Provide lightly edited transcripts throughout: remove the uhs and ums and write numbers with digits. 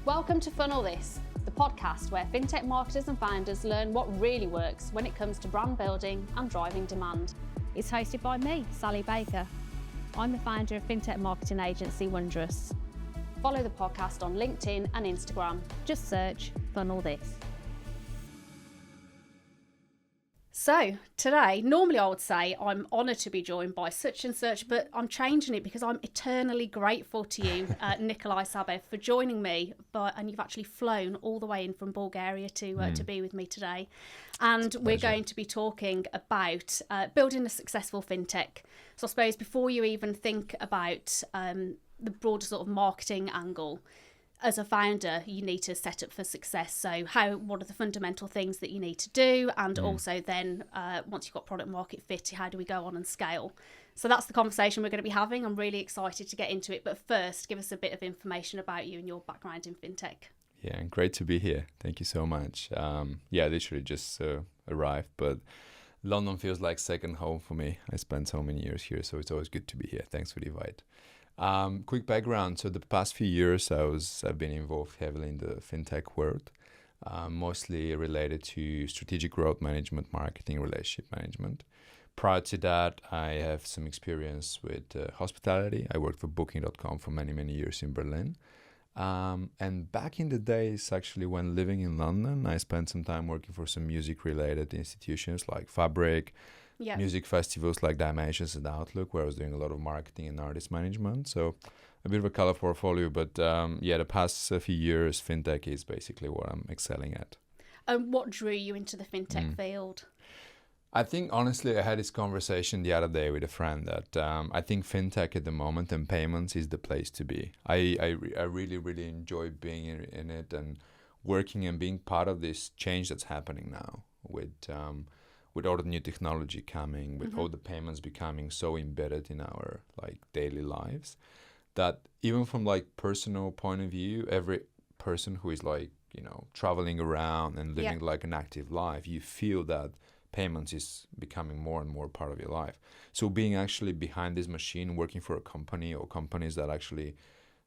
Welcome to Funnel This, the podcast where fintech marketers and founders learn what really works when it comes to brand building and driving demand. It's hosted by me, Sally Baker. I'm the founder of fintech marketing agency Wondrous. Follow the podcast on LinkedIn and Instagram. Just search Funnel This. So today, normally I would say I'm honoured to be joined by such and such, but I'm changing it because I'm eternally grateful to you, Nikolay Sabev, for joining me. And you've actually flown all the way in from Bulgaria to be with me today. And we're going to be talking about building a successful fintech. So I suppose before you even think about the broader sort of marketing angle, as a founder, you need to set up for success. So what are the fundamental things that you need to do? And also then once you've got product market fit, how do we go on and scale? So that's the conversation we're going to be having. I'm really excited to get into it. But first, give us a bit of information about you and your background in fintech. Yeah, and great to be here. Thank you so much. Literally just arrived, but London feels like second home for me. I spent so many years here, so it's always good to be here. Thanks for the invite. Quick background. So the past few years, I've been involved heavily in the fintech world, mostly related to strategic growth management, marketing, relationship management. Prior to that, I have some experience with hospitality. I worked for Booking.com for many, many years in Berlin. And back in the days, actually, when living in London, I spent some time working for some music-related institutions like Fabric, music festivals like Dimensions and Outlook, where I was doing a lot of marketing and artist management. So a bit of a color portfolio, but the past few years, fintech is basically what I'm excelling at. And what drew you into the fintech field? I think, honestly, I had this conversation the other day with a friend that I think fintech at the moment and payments is the place to be. I really, really enjoy being in it and working and being part of this change that's happening now with all the new technology coming, with all the payments becoming so embedded in our daily lives, that even from personal point of view, every person who is traveling around and living an active life, you feel that payments is becoming more and more part of your life. So being actually behind this machine, working for a company or companies that actually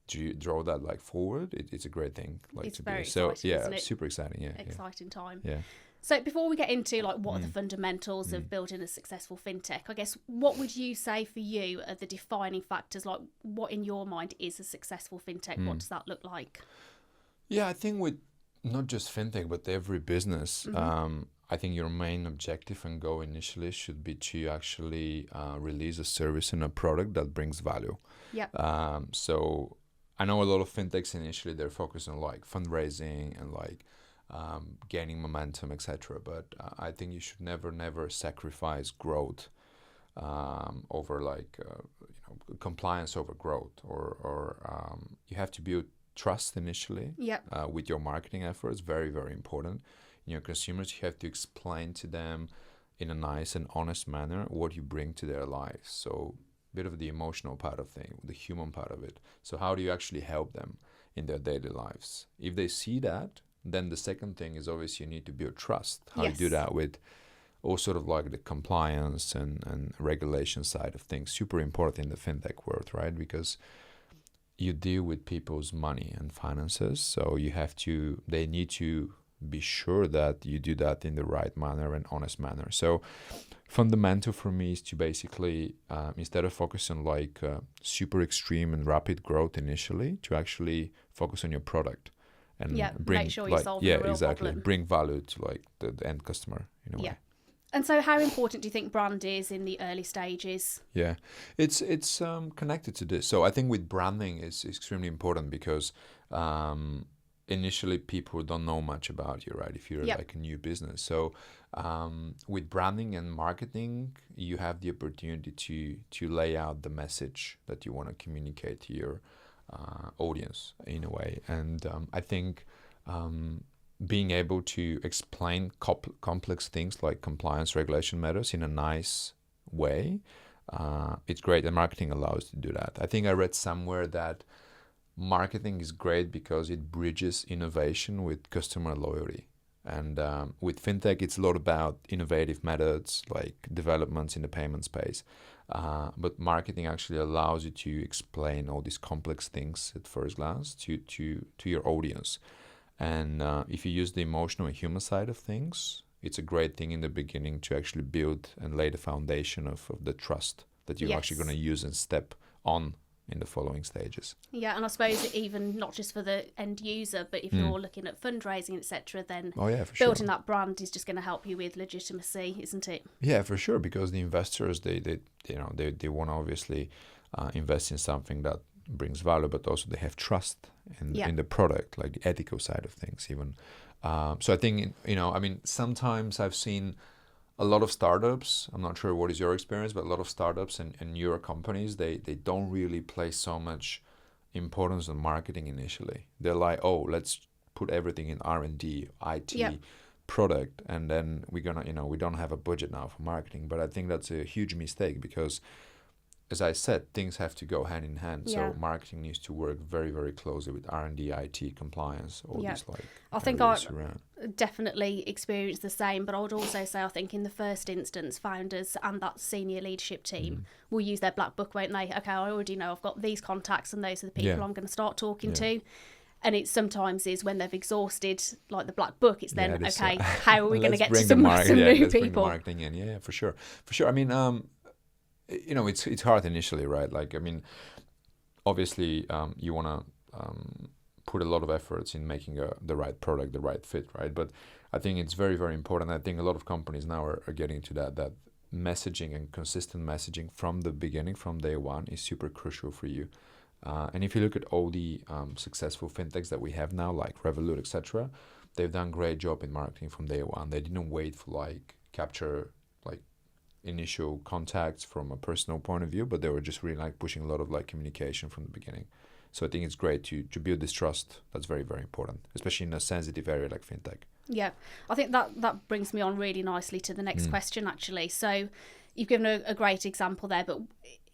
draw that forward, it's a great thing it's to very be. So isn't it? Super exciting. Exciting time. Yeah. So before we get into what are the fundamentals of building a successful fintech, I guess what would you say for you are the defining factors? What in your mind is a successful fintech? What does that look like? Yeah, I think with not just fintech, but every business, I think your main objective and goal initially should be to actually release a service and a product that brings value. Yeah. So I know a lot of fintechs initially, they're focused on fundraising and gaining momentum, etc. But I think you should never sacrifice growth over compliance over growth, or you have to build trust initially with your marketing efforts. Very, very important. In your consumers, you have to explain to them in a nice and honest manner what you bring to their lives. So a bit of the emotional part of things, the human part of it. So how do you actually help them in their daily lives? If they see that, then the second thing is obviously you need to build trust. How you do that with all sort of the compliance and regulation side of things. Super important in the fintech world, right? Because you deal with people's money and finances. So they need to be sure that you do that in the right manner and honest manner. So fundamental for me is to basically, instead of focusing on super extreme and rapid growth initially, to actually focus on your product. And make sure you're solving a real problem. Bring value to the end customer in a way. And so how important do you think brand is in the early stages? Yeah, it's connected to this. So I think with branding it's extremely important because initially people don't know much about you, right? If you're a new business. So with branding and marketing, you have the opportunity to lay out the message that you want to communicate to your audience in a way. And I think being able to explain complex things like compliance regulation matters in a nice way, it's great, and marketing allows to do that. I think I read somewhere that marketing is great because it bridges innovation with customer loyalty. And with fintech, it's a lot about innovative methods like developments in the payment space. But marketing actually allows you to explain all these complex things at first glance to your audience. And if you use the emotional and human side of things, it's a great thing in the beginning to actually build and lay the foundation of the trust that you're actually going to use and step on in the following stages. Yeah, and I suppose even not just for the end user, but if you're looking at fundraising, etc., then building that brand is just going to help you with legitimacy, isn't it? Yeah, for sure, because the investors they want to obviously invest in something that brings value, but also they have trust in the product, like the ethical side of things even. So I think, sometimes I've seen a lot of startups, I'm not sure what is your experience, but a lot of startups and newer companies, they don't really place so much importance on marketing initially. They're like, oh, let's put everything in R&D, IT, product, and then we're gonna, we don't have a budget now for marketing. But I think that's a huge mistake because, as I said, things have to go hand in hand. So marketing needs to work very, very closely with R&D, IT, compliance, all these I think I definitely experienced the same, but I would also say I think in the first instance, founders and that senior leadership team will use their black book, won't they? Okay, I already know I've got these contacts and those are the people I'm going to start talking to. And it sometimes is when they've exhausted like the black book, it's then, okay, how are we going to get to some new people? Let's bring the marketing in. Yeah, for sure. For sure. I mean, it's hard initially, right? Like, I mean, obviously, you want to put a lot of efforts in making the right product, the right fit, right? But I think it's very, very important. I think a lot of companies now are getting to that messaging and consistent messaging from the beginning, from day one, is super crucial for you. And if you look at all the successful fintechs that we have now, like Revolut, etc., they've done a great job in marketing from day one. They didn't wait for capture initial contacts from a personal point of view, but they were just really pushing a lot of communication from the beginning. So I think it's great to build this trust. That's very, very important, especially in a sensitive area like fintech. Yeah, I think that brings me on really nicely to the next question, actually. So you've given a great example there, but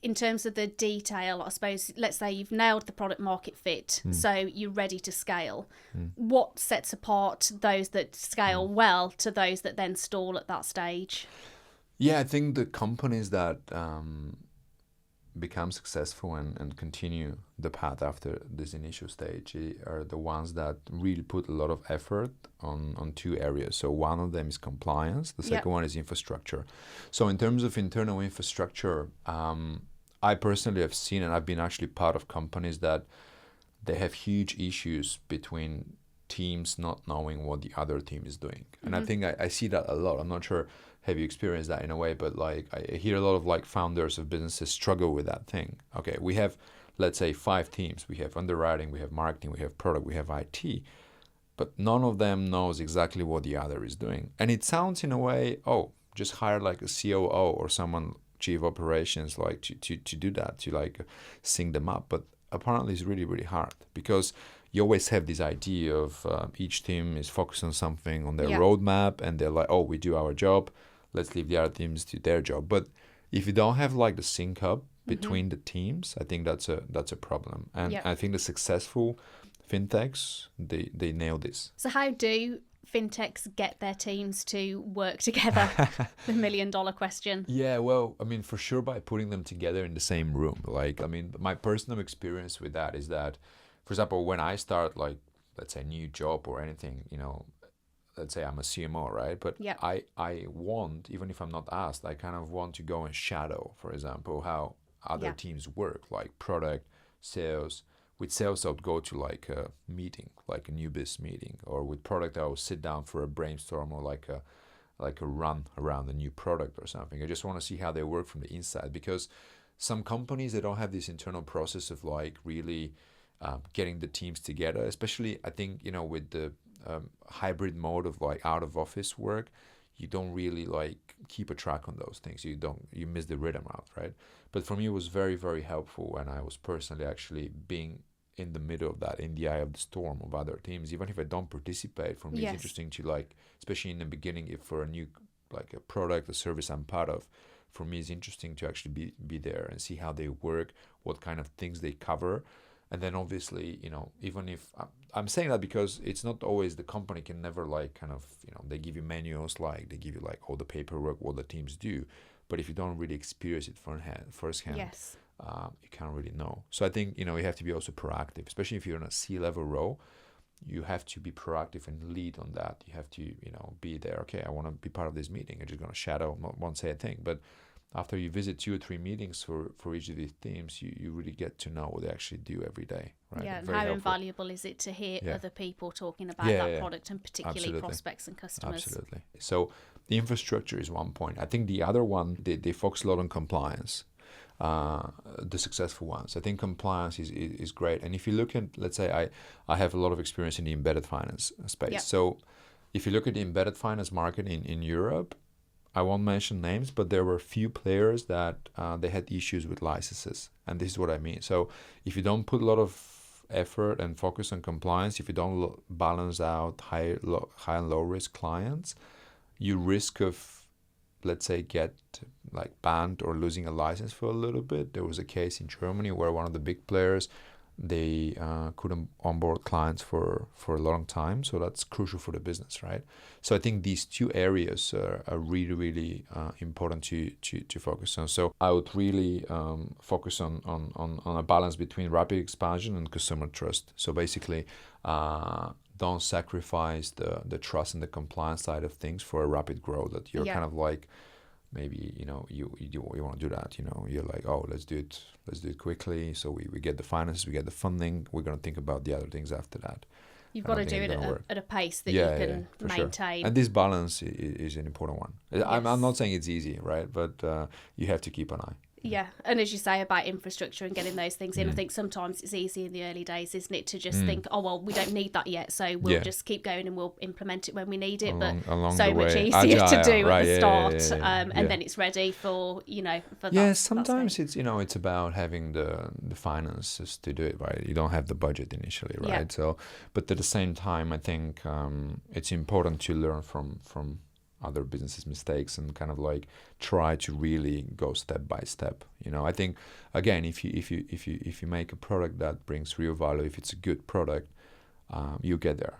in terms of the detail, I suppose, let's say you've nailed the product market fit, so you're ready to scale. What sets apart those that scale well to those that then stall at that stage? Yeah, I think the companies that become successful and continue the path after this initial stage are the ones that really put a lot of effort on two areas. So one of them is compliance. The second one is infrastructure. So in terms of internal infrastructure, I personally have seen, and I've been actually part of companies that they have huge issues between teams not knowing what the other team is doing. And I think I see that a lot. I'm not sure, have you experienced that in a way, but I hear a lot of founders of businesses struggle with that thing. Okay, we have, let's say, 5 teams. We have underwriting, we have marketing, we have product, we have IT, but none of them knows exactly what the other is doing. And it sounds in a way, just hire a COO or someone, chief operations, to do that, to sync them up. But apparently it's really, really hard because you always have this idea of each team is focused on something on their roadmap, and they're like, we do our job, let's leave the other teams to their job. But if you don't have the sync up between the teams, I think that's a problem. And I think the successful fintechs, they nail this. So how do fintechs get their teams to work together? The $1 million question. Yeah, well, I mean, for sure by putting them together in the same room. My personal experience with that is that, for example, when I start let's say a new job or anything, let's say I'm a CMO, right? But I want, even if I'm not asked, I kind of want to go and shadow, for example, how other teams work, like product, sales. With sales, I would go to a meeting, like a new business meeting, or with product, I would sit down for a brainstorm or like a run around a new product or something. I just want to see how they work from the inside, because some companies, they don't have this internal process of really getting the teams together, especially I think, with the hybrid mode of out of office work, you don't really keep a track on those things. You miss the rhythm out, right? But for me, it was very, very helpful when I was personally actually being in the middle of that, in the eye of the storm of other teams. Even if I don't participate, for me it's interesting to especially in the beginning, if for a new a product, a service I'm part of, for me it's interesting to actually be there and see how they work, what kind of things they cover. And then obviously, even if I'm saying that because it's not always, the company can never they give you manuals, they give you all the paperwork, what the teams do. but if you don't really experience it firsthand, Yes. you can't really know. So I think, you have to be also proactive, especially if you're in a C-level role. You have to be proactive and lead on that. You have to, be there. Okay, I want to be part of this meeting. I'm just going to shadow, won't say a thing. But after you visit 2 or 3 meetings for each of these teams, you really get to know what they actually do every day. Right? Yeah, and Very how helpful. invaluable is it to hear Yeah. other people talking about Yeah, that yeah, product, and particularly absolutely. prospects and customers? Absolutely. So the infrastructure is one point. I think the other one, they focus a lot on compliance. The successful ones. I think compliance is great. And if you look at, let's say, I have a lot of experience in the embedded finance space. Yep. So if you look at the embedded finance market in Europe, I won't mention names, but there were few players that they had issues with licenses. And this is what I mean. So if you don't put a lot of effort and focus on compliance, if you don't balance out high and low risk clients, you risk of, let's say, get like banned or losing a license for a little bit. There was a case in Germany where one of the big players, they couldn't onboard clients for a long time. So that's crucial for the business, right? So I think these 2 areas are really, really important to focus on. So I would really focus on a balance between rapid expansion and customer trust. So basically, don't sacrifice the trust and the compliance side of things for a rapid growth that you're kind of like, maybe, you want to do that, you're like, oh, let's do it quickly. So we get the finances, we get the funding. We're going to think about the other things after that. You've got to do it at a pace that you can maintain. Sure. And this balance is an important one. Yes. I'm not saying it's easy, right? But you have to keep an eye. Yeah, and as you say about infrastructure and getting those things in, I think sometimes it's easy in the early days, isn't it, to just think, oh, well, we don't need that yet, so we'll just keep going and we'll implement it when we need it. But so much easier to do at the start, and then it's ready for, for that. Yeah, sometimes it's, it's about having the finances to do it, right? You don't have the budget initially, right? Yeah. So, but at the same time, I think it's important to learn from other businesses' mistakes and kind of like try to really go step by step. I think, again, if you make a product that brings real value, if it's a good product, you get there.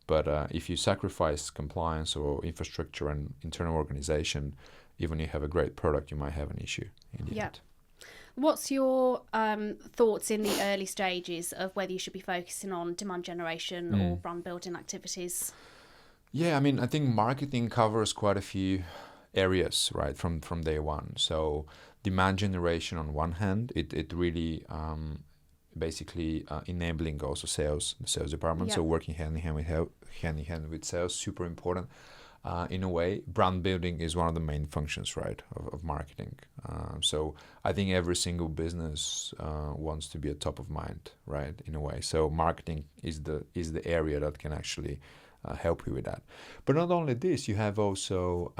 But if you sacrifice compliance or infrastructure and internal organization, even if you have a great product, you might have an issue in the end. What's your thoughts in the early stages of whether you should be focusing on demand generation or brand building activities? Yeah, I mean, I think marketing covers quite a few areas, right, from day one. So demand generation on one hand, it really basically enabling also the sales department. So working hand in hand with sales, super important. In a way, brand building is one of the main functions, right, of marketing. So I think every single business wants to be at top of mind, right, in a way. So marketing is the area that can actually help you with that. But not only this, you have also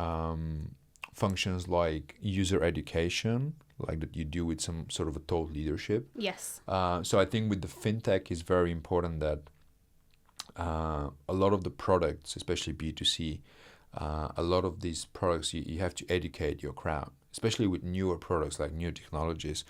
functions like user education, like that you do with some sort of a thought leadership. Yes. So I think with the fintech, it's very important that a lot of the products, especially B2C, a lot of these products, you have to educate your crowd, especially with newer products like new technologies.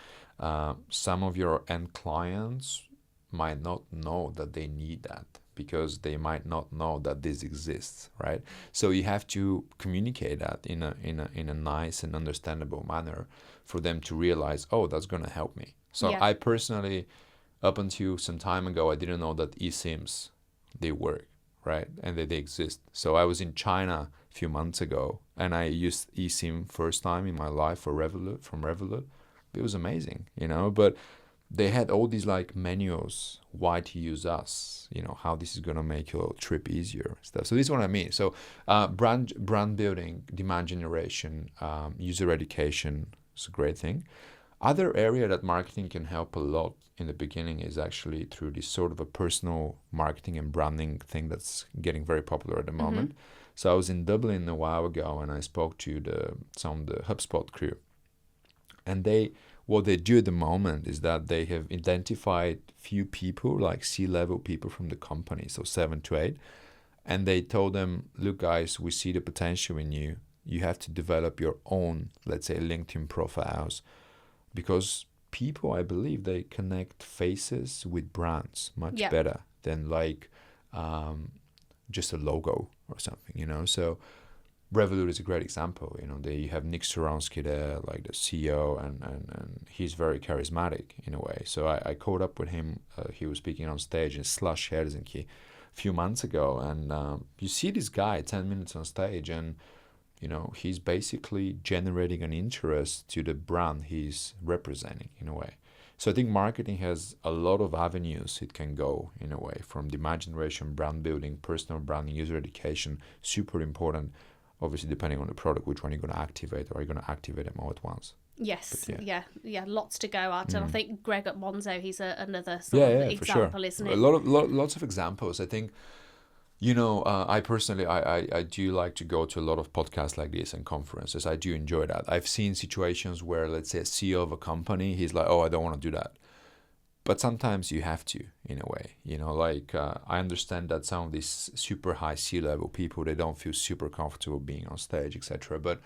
Some of your end clients might not know that they need that, because they might not know that this exists, right? So you have to communicate that in a nice and understandable manner for them to realize, oh, that's going to help me. So I personally, up until some time ago, I didn't know that eSIMs, they work, right? And that they exist. So I was in China a few months ago and I used eSIM first time in my life from Revolut. It was amazing, but they had all these like manuals, why to use us, how this is going to make your trip easier and stuff. So this is what I mean. So brand building, demand generation, user education is a great thing. Other area that marketing can help a lot in the beginning is actually through this sort of a personal marketing and branding thing that's getting very popular at the moment. So I was in Dublin a while ago and I spoke to some of the HubSpot crew. And what they do at the moment is that they have identified few people, like C-level people from the company, so 7 to 8. And they told them, look, guys, we see the potential in you. You have to develop your own, let's say, LinkedIn profiles. Because people, I believe, they connect faces with brands much better than like just a logo or something, So Revolut is a great example. You know, you have Nick Soronsky there, like the CEO, and he's very charismatic in a way. So I caught up with him. He was speaking on stage in Slush Helsinki a few months ago, and you see this guy 10 minutes on stage, and you know, he's basically generating an interest to the brand he's representing in a way. So I think marketing has a lot of avenues it can go in a way, from demand generation, brand building, personal branding, user education, super important. Obviously, depending on the product, which one you're going to activate, or you're going to activate them all at once. Yes, But yeah, lots to go at. And I think Greg at Monzo, he's another sort of example, for sure. isn't it? Lots of examples. I think, you know, I personally, I do like to go to a lot of podcasts like this and conferences. I do enjoy that. I've seen situations where, let's say, a CEO of a company, he's like, oh, I don't want to do that. But sometimes you have to, in a way, you know, like I understand that some of these super high C-level people, they don't feel super comfortable being on stage, etc. But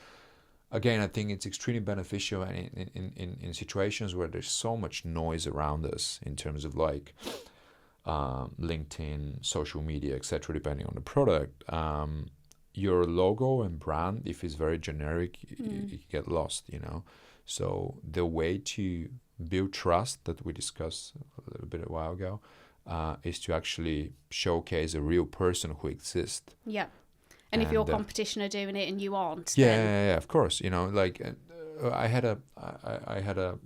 again, I think it's extremely beneficial in situations where there's so much noise around us in terms of like LinkedIn, social media, etc. Depending on the product, your logo and brand, if it's very generic, you get lost, you know. So the way to build trust that we discussed a little bit a while ago is to actually showcase a real person who exists. Yeah. And if your competition are doing it and you aren't, yeah, of course. You know, like I had a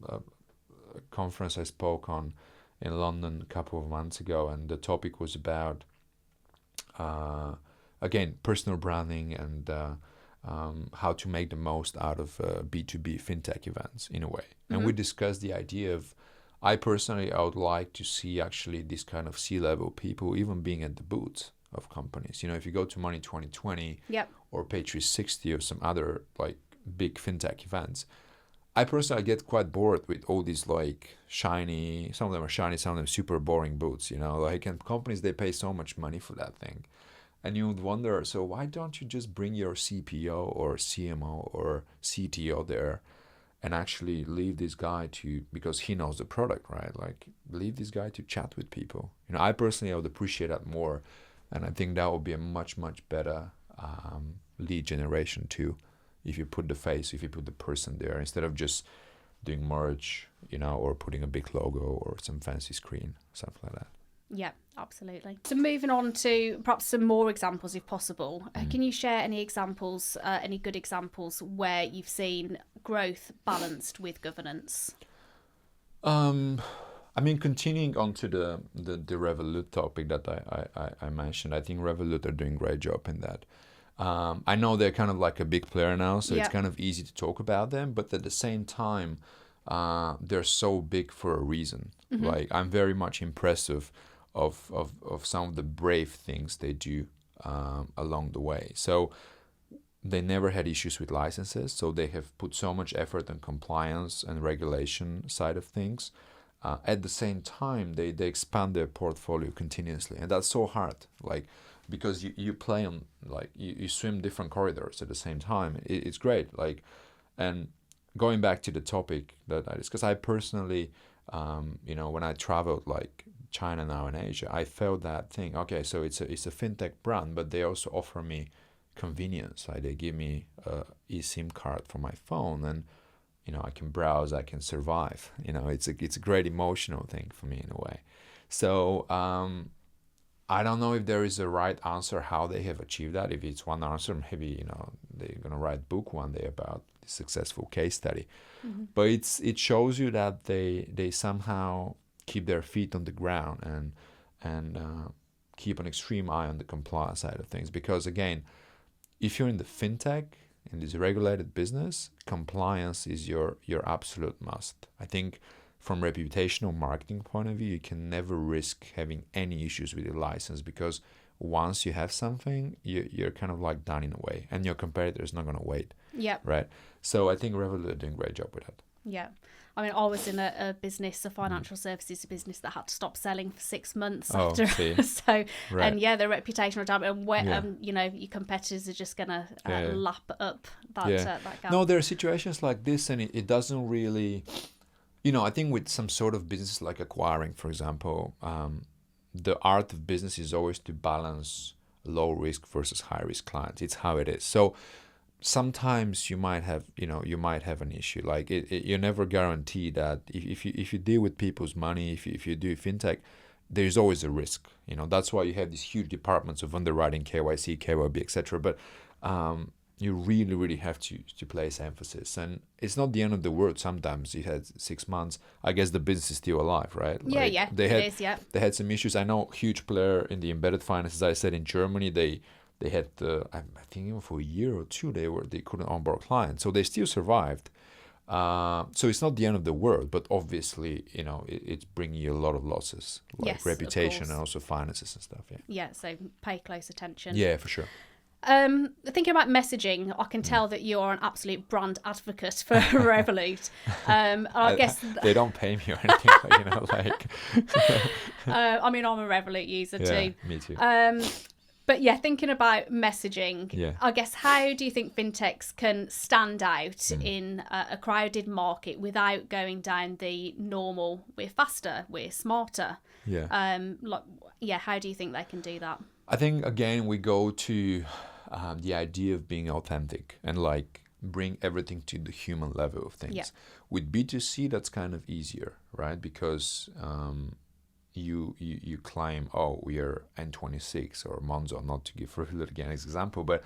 conference I spoke on in London a couple of months ago, and the topic was about again, personal branding and how to make the most out of B2B fintech events in a way. And we discussed the idea of, I would like to see actually this kind of C-level people even being at the booths of companies. You know, if you go to Money 2020 or Page 360 or some other like big fintech events, I personally get quite bored with all these like shiny, some of them are shiny, some of them super boring booths, you know, like, and companies, they pay so much money for that thing. And you would wonder, so why don't you just bring your CPO or CMO or CTO there and actually leave this guy to, because he knows the product, right? Like, leave this guy to chat with people. You know, I personally, I would appreciate that more. And I think that would be a much, much better lead generation too, if you put the face, if you put the person there, instead of just doing merch, you know, or putting a big logo or some fancy screen, something like that. Yeah, absolutely. So moving on to perhaps some more examples, if possible. Can you share any examples, any good examples where you've seen growth balanced with governance? I mean, continuing on to the Revolut topic that I mentioned, I think Revolut are doing a great job in that. I know they're kind of like a big player now, so it's kind of easy to talk about them, but at the same time, they're so big for a reason. Like, I'm very much impressed of some of the brave things they do along the way. So they never had issues with licenses, so they have put so much effort on compliance and regulation side of things. At the same time, they expand their portfolio continuously, and that's so hard. Like, because you play on, like, you swim different corridors at the same time. It's great. Like, and going back to the topic that I discussed, I personally, you know, when I traveled like China now and Asia, I felt that thing. Okay, so it's a fintech brand, but they also offer me convenience. Like, they give me a eSIM card for my phone, and you know, I can browse, I can survive. You know, it's a great emotional thing for me in a way. So I don't know if there is a right answer how they have achieved that. If it's one answer, maybe, you know, they're gonna write a book one day about the successful case study. But it shows you that they somehow keep their feet on the ground and keep an extreme eye on the compliance side of things. Because again, if you're in the fintech, in this regulated business, compliance is your absolute must. I think from reputational marketing point of view, you can never risk having any issues with your license, because once you have something, you're kind of like done in a way, and your competitor is not going to wait. Yeah. Right. So I think Revolut are doing a great job with that. Yeah. I mean, I was in a business, a financial services business that had to stop selling for 6 months after. So, right. And yeah, the reputational damage, and you know, your competitors are just going to lap up that gap. No, there are situations like this, and it doesn't really, you know, I think with some sort of business like acquiring, for example, the art of business is always to balance low risk versus high risk clients. It's how it is. So sometimes you might have, you might have an issue. Like you never guarantee that if you deal with people's money, if you do fintech, there's always a risk. That's why you have these huge departments of underwriting, KYC, KYB, etc. But you really, really have to place emphasis. And it's not the end of the world. Sometimes you had 6 months. I guess the business is still alive, right? Yeah, They had some issues. I know huge player in the embedded finance, as I said, in Germany, they had, I think even for a year or two, they couldn't onboard clients. So they still survived. So it's not the end of the world, but obviously, it's bringing you a lot of losses, like Yes, reputation of and course. also finances and stuff. Yeah. Yeah, so pay close attention. Yeah, for sure. Thinking about messaging, I can tell that you're an absolute brand advocate for Revolut. I guess they don't pay me or anything, I mean, I'm a Revolut user too. Me too. But yeah, thinking about messaging, Yeah. I guess how do you think fintechs can stand out in a crowded market without going down the normal, we're faster, we're smarter? Yeah. How do you think they can do that? I think again we go to the idea of being authentic and bring everything to the human level of things. Yeah. With B2C, that's kind of easier, right? Because you claim, oh, we are N26 or Monzo, not to give Revolut again as example, but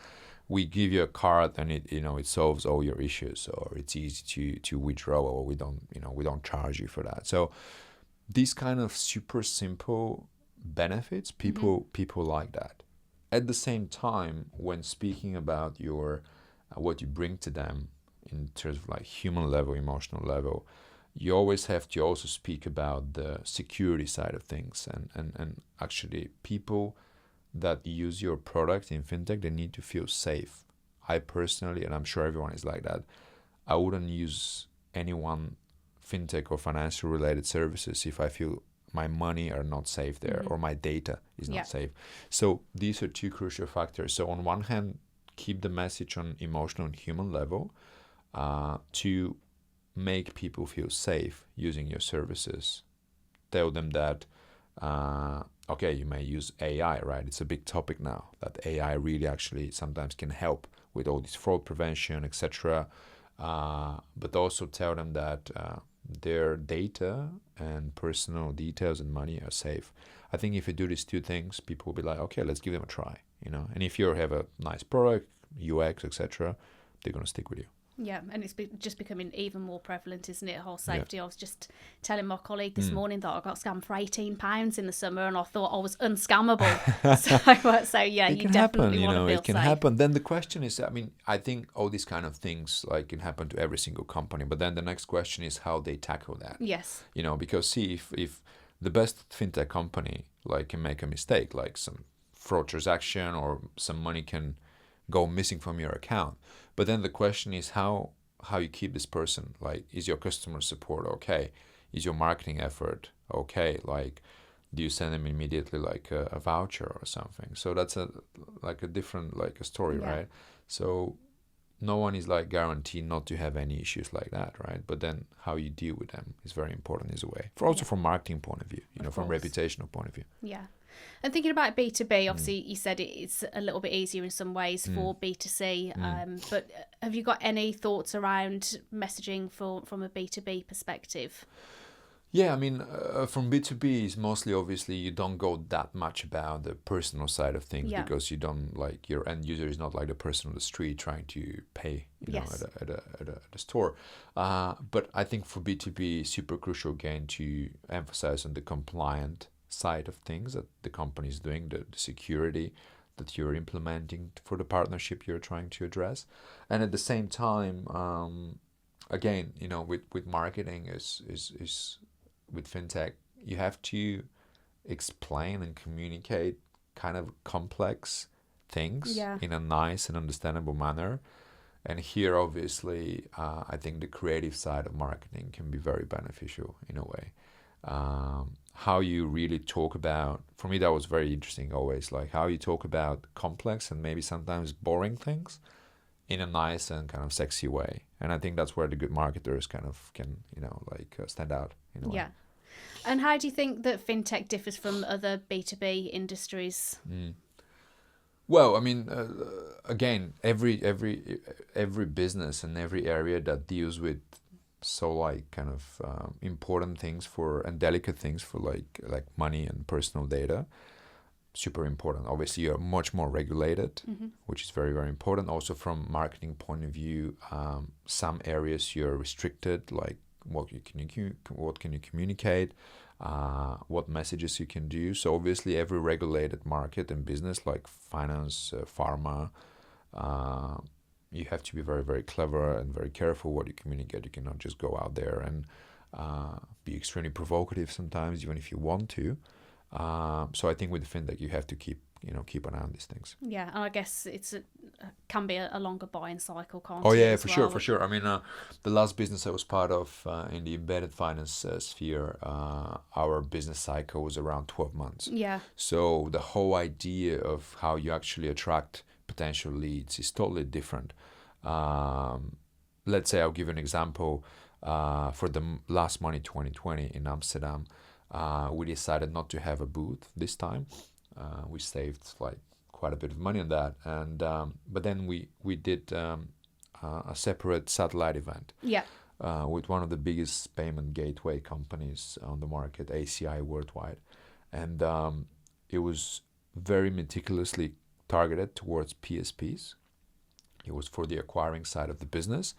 we give you a card and it solves all your issues, or it's easy to withdraw, or we don't charge you for that. So these kind of super simple benefits, people like that. At the same time, when speaking about your what you bring to them in terms of human level, emotional level, you always have to also speak about the security side of things, and actually people that use your product in fintech, they need to feel safe. I personally, and I'm sure everyone is like that, I wouldn't use anyone fintech or financial related services if I feel my money are not safe there, or my data is not safe. So these are two crucial factors. So on one hand, keep the message on emotional and human level to make people feel safe using your services. Tell them that, okay, you may use AI, right? It's a big topic now, that AI really actually sometimes can help with all this fraud prevention, etc. But also tell them that their data and personal details and money are safe. I think if you do these two things, people will be like, okay, let's give them a try, And if you have a nice product, UX, etc., they're going to stick with you. Yeah, and it's just becoming even more prevalent, isn't it? Whole safety. Yeah. I was just telling my colleague this morning that I got scammed for £18 in the summer, and I thought I was unscammable. so yeah, it you can definitely happen, want to feel it can safe. happen. Then the question is, I think all these kind of things can happen to every single company. But then the next question is how they tackle that. Yes. Because see, if the best fintech company can make a mistake, like some fraud transaction or some money can go missing from your account. But then the question is how you keep this person. Is your customer support okay? Is your marketing effort okay? Do you send them immediately a voucher or something? So that's a different a story, right? So no one is guaranteed not to have any issues like that, right? But then how you deal with them is very important as a way. From marketing point of view, from reputational point of view. Yeah. And thinking about B2B, obviously you said it's a little bit easier in some ways for B2C, but have you got any thoughts around messaging from a B2B perspective? Yeah, from B2B is mostly obviously you don't go that much about the personal side of things because you don't your end user is not the person on the street trying to pay at a store. But I think for B2B, super crucial again to emphasize on the compliant side of things that the company is doing, the security that you're implementing for the partnership you're trying to address, and at the same time, again, with marketing is with fintech, you have to explain and communicate kind of complex things in a nice and understandable manner. And here, obviously, I think the creative side of marketing can be very beneficial in a way. How you really talk about, for me, that was very interesting always, how you talk about complex and maybe sometimes boring things in a nice and kind of sexy way. And I think that's where the good marketers kind of can, stand out in a way. Yeah. And how do you think that fintech differs from other B2B industries? Well, I mean, again, every business and every area that deals with so like kind of important things for and delicate things for like money and personal data, super important. Obviously, you're much more regulated, which is very, very important. Also, from marketing point of view, some areas you're restricted, like what can you communicate, what messages you can do. So obviously, every regulated market and business like finance, pharma, you have to be very, very clever and very careful what you communicate. You cannot just go out there and be extremely provocative sometimes, even if you want to. So I think with fintech, you have to keep an eye on these things. Yeah, and I guess can be a longer buying cycle, can't it? Oh yeah, as for well? sure. I mean, the last business I was part of in the embedded finance sphere, our business cycle was around 12 months. Yeah. So the whole idea of how you actually attract potential leads is totally different. Let's say I'll give you an example. For the last Money 2020 in Amsterdam, we decided not to have a booth this time. We saved like quite a bit of money on that, and but then we did a separate satellite event. Yeah. With one of the biggest payment gateway companies on the market, ACI worldwide, and it was very meticulously targeted towards PSPs. It was for the acquiring side of the business,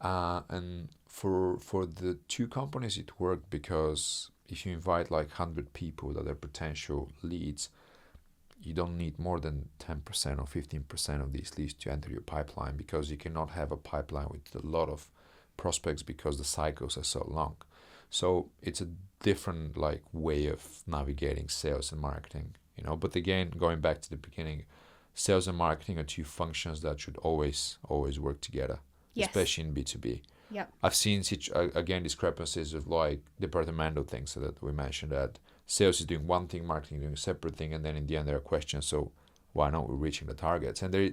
and for the two companies it worked because if you invite like 100 people that are potential leads, you don't need more than 10% or 15% of these leads to enter your pipeline, because you cannot have a pipeline with a lot of prospects because the cycles are so long. So it's a different like way of navigating sales and marketing, But again, going back to the beginning, sales and marketing are two functions that should always work together, Yes. especially in B2B. Yeah. I've seen again discrepancies of like departmental things that we mentioned, that sales is doing one thing, marketing doing a separate thing, and then in the end there are questions. So why not we're reaching the targets? And there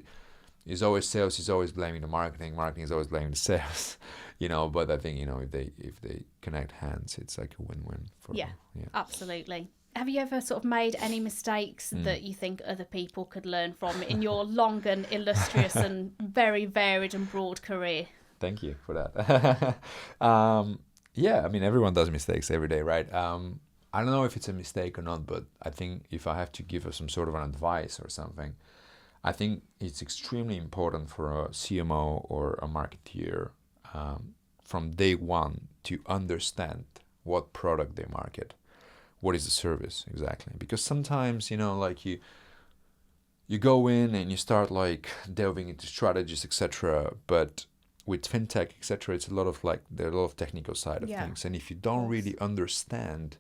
is always sales is always blaming the marketing is always blaming the sales, But I think if they connect hands, it's like a win-win for Yeah. yeah. Absolutely. Have you ever sort of made any mistakes that you think other people could learn from in your long and illustrious and very varied and broad career? Thank you for that. Yeah, I mean, everyone does mistakes every day, right? I don't know if it's a mistake or not, but I think if I have to give some sort of an advice or something, I think it's extremely important for a CMO or a marketeer from day one to understand what product they market. What is the service exactly? Because sometimes, like you go in and you start like delving into strategies, etc. But with fintech, etc., it's there are a lot of technical side of things. And if you don't really understand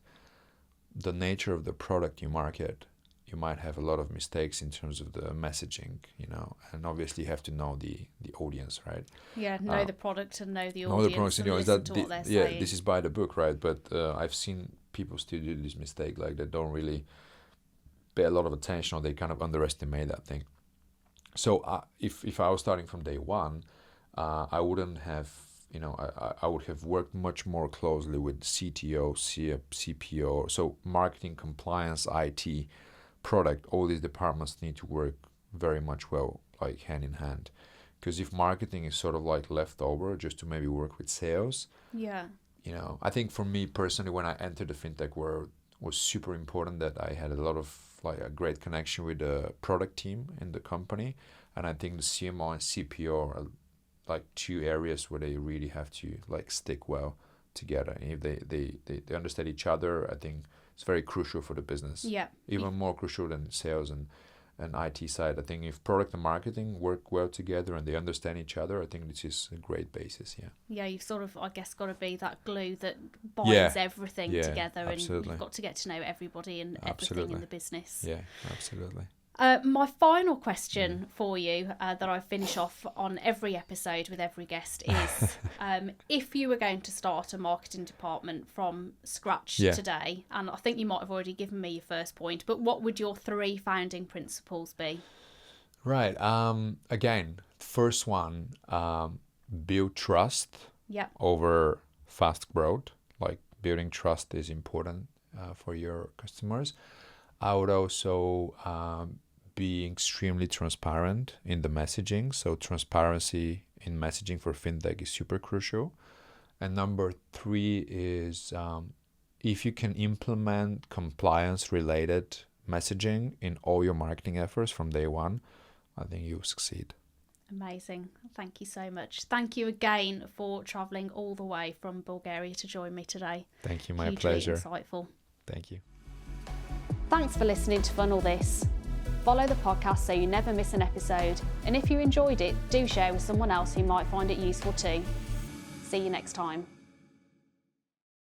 the nature of the product you market, you might have a lot of mistakes in terms of the messaging, and obviously you have to know the audience, right? Yeah, know the product and know the Know audience the product, and is listen that to what they're saying. this is by the book, right? But I've seen people still do this mistake, like they don't really pay a lot of attention, or they kind of underestimate that thing. So if I was starting from day one, I wouldn't have, I would have worked much more closely with CTO, CPO, so marketing, compliance, IT, product. All these departments need to work very much well, like hand in hand. Because if marketing is sort of like left over just to maybe work with sales, Yeah. I think for me personally, when I entered the fintech world, was super important that I had a lot of like a great connection with the product team in the company, and I think the CMO and CPO are like two areas where they really have to like stick well together. And if they understand each other, I think it's very crucial for the business. Yeah. Even more crucial than sales and IT side. I think if product and marketing work well together and they understand each other, I think this is a great basis. Yeah. Yeah, you've sort of, I guess, got to be that glue that binds everything together, absolutely. and you've got to get to know everybody and everything Absolutely. in the business. Yeah, absolutely. My final question for you that I finish off on every episode with every guest is if you were going to start a marketing department from scratch today, and I think you might have already given me your first point, but what would your 3 founding principles be? Right. Again, first one, build trust over fast growth. Like building trust is important for your customers. I would also be extremely transparent in the messaging. So transparency in messaging for fintech is super crucial. And number 3 is if you can implement compliance-related messaging in all your marketing efforts from day one, I think you'll succeed. Amazing. Thank you so much. Thank you again for travelling all the way from Bulgaria to join me today. Thank you, my Hugely pleasure. Insightful. Thank you. Thanks for listening to Funnel This. Follow the podcast so you never miss an episode. And if you enjoyed it, do share with someone else who might find it useful too. See you next time.